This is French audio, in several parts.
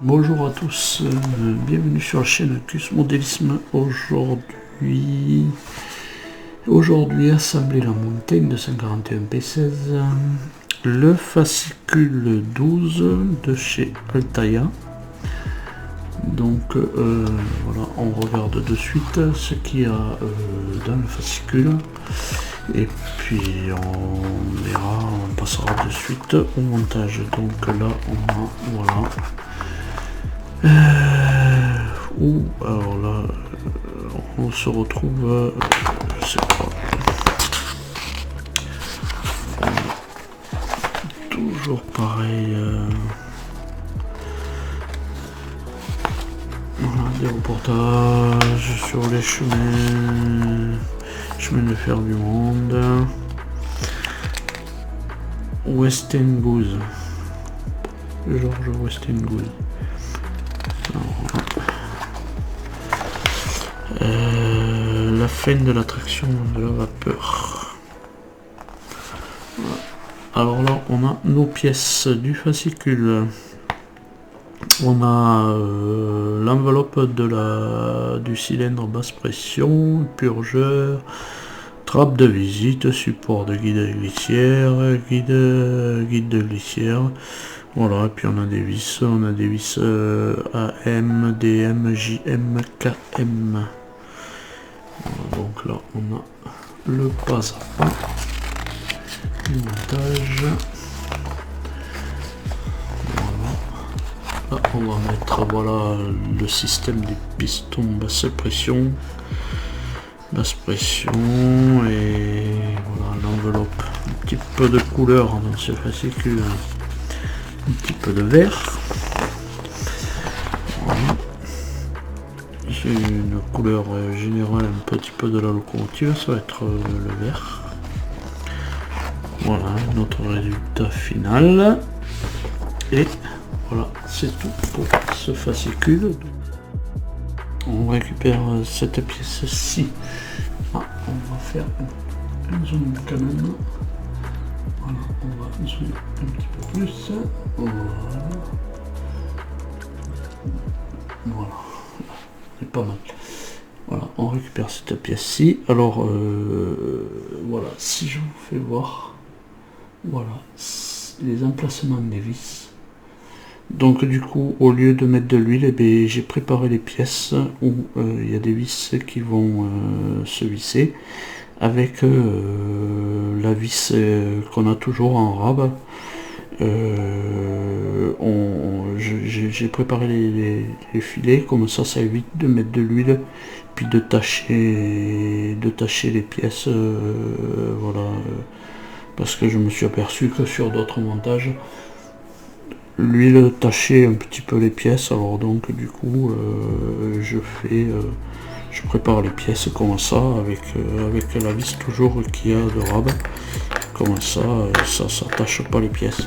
Bonjour à tous, bienvenue sur la chaîne Cus Modélisme. Aujourd'hui assembler la montagne de 141 P16, le fascicule 12 de chez Altaïa. Donc voilà, on regarde de suite ce qu'il y a dans le fascicule et puis on verra, on passera de suite au montage. Donc là on a, voilà, alors là on se retrouve, je sais pas, toujours pareil, voilà, des reportages sur les chemins de fer du monde. Westinghouse, George Westinghouse. La fin de l'attraction de la vapeur. Voilà. Alors là on a nos pièces du fascicule. On a l'enveloppe du cylindre basse pression, purgeur, trappe de visite, support de guide glissière, guide de glissière. Voilà, et puis on a des vis, AM, DM, JM, KM. Voilà, donc là on a le pas à pas du montage. Là, on va mettre, voilà, le système des pistons basse pression, et voilà l'enveloppe, un petit peu de couleur dans ce fascicule, un petit peu de vert. Voilà. J'ai une couleur générale, un petit peu de la locomotive, ça va être le vert. Voilà notre résultat final. Et voilà, c'est tout pour ce fascicule. On récupère cette pièce-ci. Ah, on va faire un zoom quand même. Voilà, on va zoomer un petit peu plus. Voilà. Voilà. C'est pas mal. Voilà, on récupère cette pièce-ci. Alors, voilà, si je vous fais voir, voilà, les emplacements des vis. Donc du coup, au lieu de mettre de l'huile, eh j'ai préparé les pièces où il y a des vis qui vont se visser avec la vis qu'on a toujours en rab. J'ai préparé les filets, comme ça évite de mettre de l'huile puis de tacher les pièces, voilà, parce que je me suis aperçu que sur d'autres montages l'huile tachait un petit peu les pièces. Alors donc du coup je prépare les pièces comme ça avec la vis toujours qu'il y a de rab, comme ça ça tâche pas les pièces.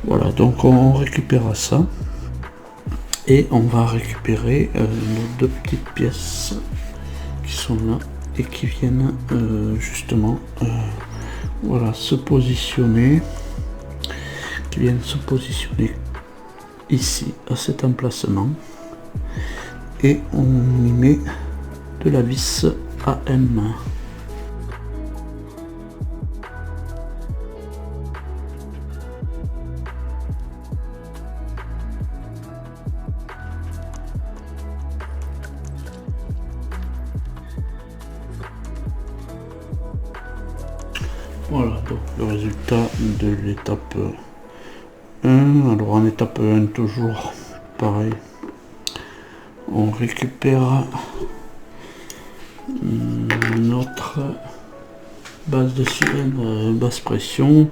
Voilà, donc on récupère ça et on va récupérer nos deux petites pièces qui sont là et qui viennent justement voilà, se positionner ici à cet emplacement, et on y met de la vis AM. Voilà donc le résultat de l'étape 1. Alors en étape 1, toujours pareil, on récupère notre base de cylindre basse pression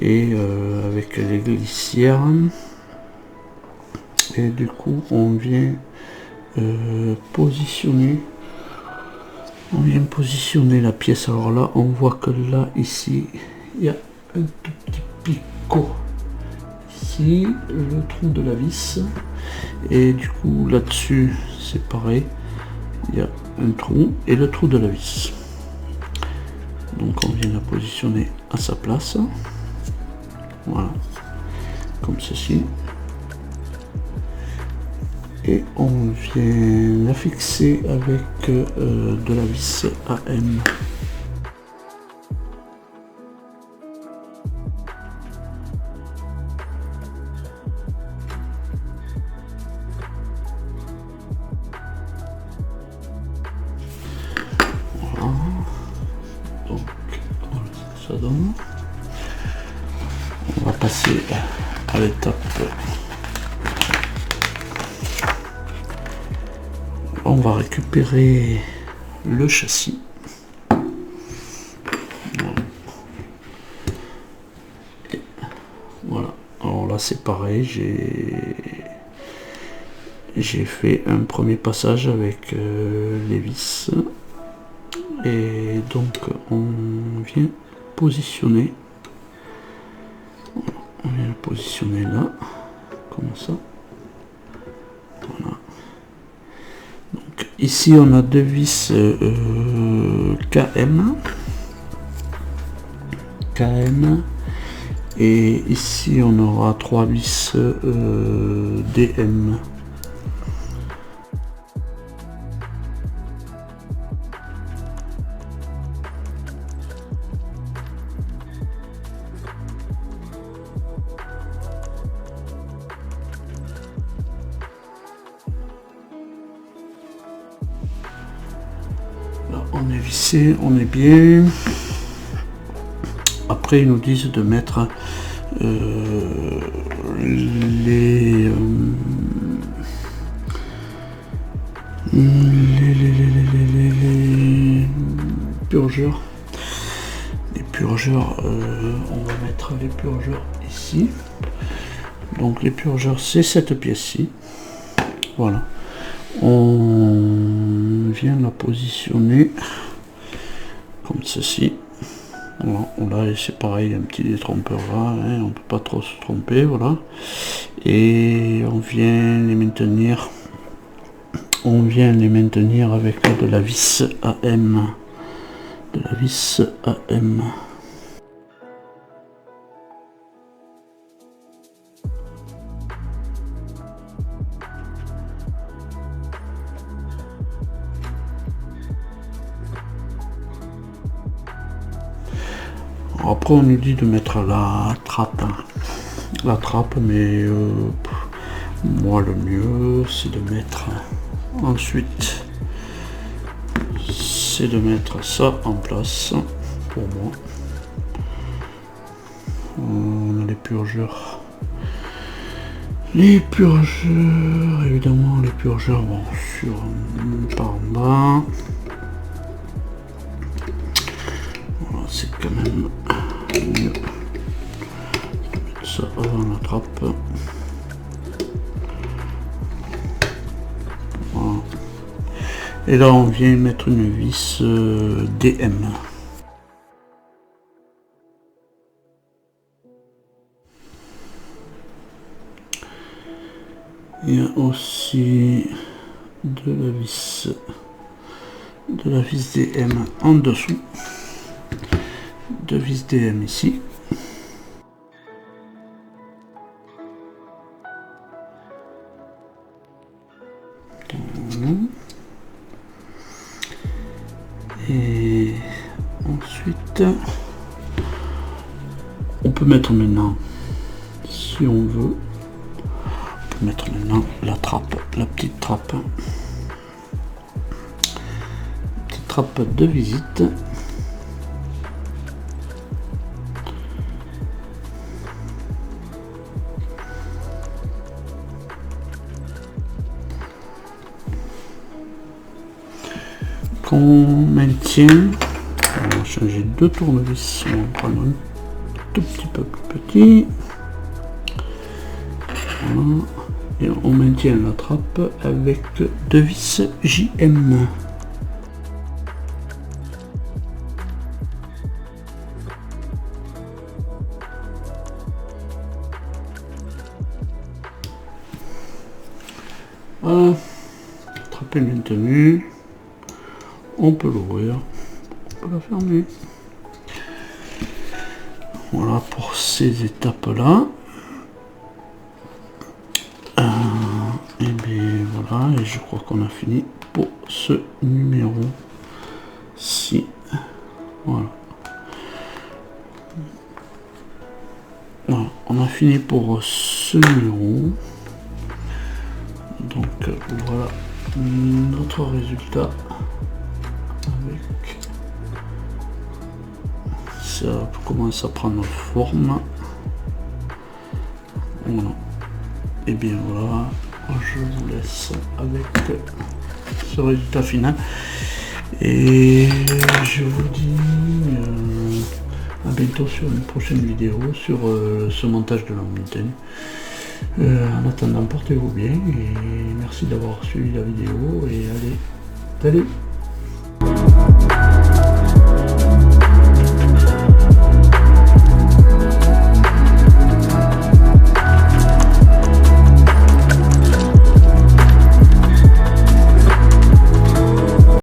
et avec les glissières, et du coup on vient positionner la pièce. Alors là on voit que là ici il y a un tout petit picot, ici le trou de la vis, et du coup là dessus c'est pareil, il y a un trou et le trou de la vis. Donc on vient la positionner à sa place, voilà, comme ceci. et on vient la fixer avec de la vis AM. Voilà. Donc voilà ce que ça donne. On va passer à l'étape. On va récupérer le châssis. Voilà. Et voilà. Alors là c'est pareil, j'ai fait un premier passage avec les vis et donc on vient positionner. On vient le positionner là, comme ça. Voilà. Donc ici on a deux vis KM. Et ici on aura trois vis DM. Là on est vissé, on est bien. Après ils nous disent de mettre les purgeurs. Les purgeurs, on va mettre les purgeurs ici. Donc les purgeurs c'est cette pièce-ci. Voilà. On vient la positionner comme ceci. Voilà, et c'est pareil, un petit détrompeur là, hein, on peut pas trop se tromper, voilà. Et on vient les maintenir avec de la vis AM. De la vis AM. Après on nous dit de mettre la trappe, mais moi le mieux c'est de mettre ensuite ça en place pour moi. On a les purgeurs, évidemment les purgeurs vont par en bas. Voilà, c'est quand même mieux de mettre ça avant la trappe. Voilà. Et là on vient mettre une vis DM. Il y a aussi de la vis DM en dessous. Deux vis DM ici. Et ensuite, on peut mettre maintenant, si on veut, on peut mettre maintenant la trappe, la petite trappe de visite. Qu'on maintient. On va changer deux tournevis, on va prendre un tout petit peu plus petit. Voilà. Et on maintient la trappe avec deux vis JM. Voilà, la trappe est maintenue. On peut l'ouvrir, on peut la fermer. Voilà pour ces étapes là. Et bien voilà. Voilà, et je crois qu'on a fini pour ce numéro-ci. Voilà. Voilà, on a fini pour ce numéro. Donc voilà notre résultat. Avec ça commence à prendre forme. Voilà. Et bien voilà, je vous laisse avec ce résultat final. Et je vous dis à bientôt sur une prochaine vidéo sur ce montage de la montagne. En attendant, portez-vous bien et merci d'avoir suivi la vidéo et allez, salut!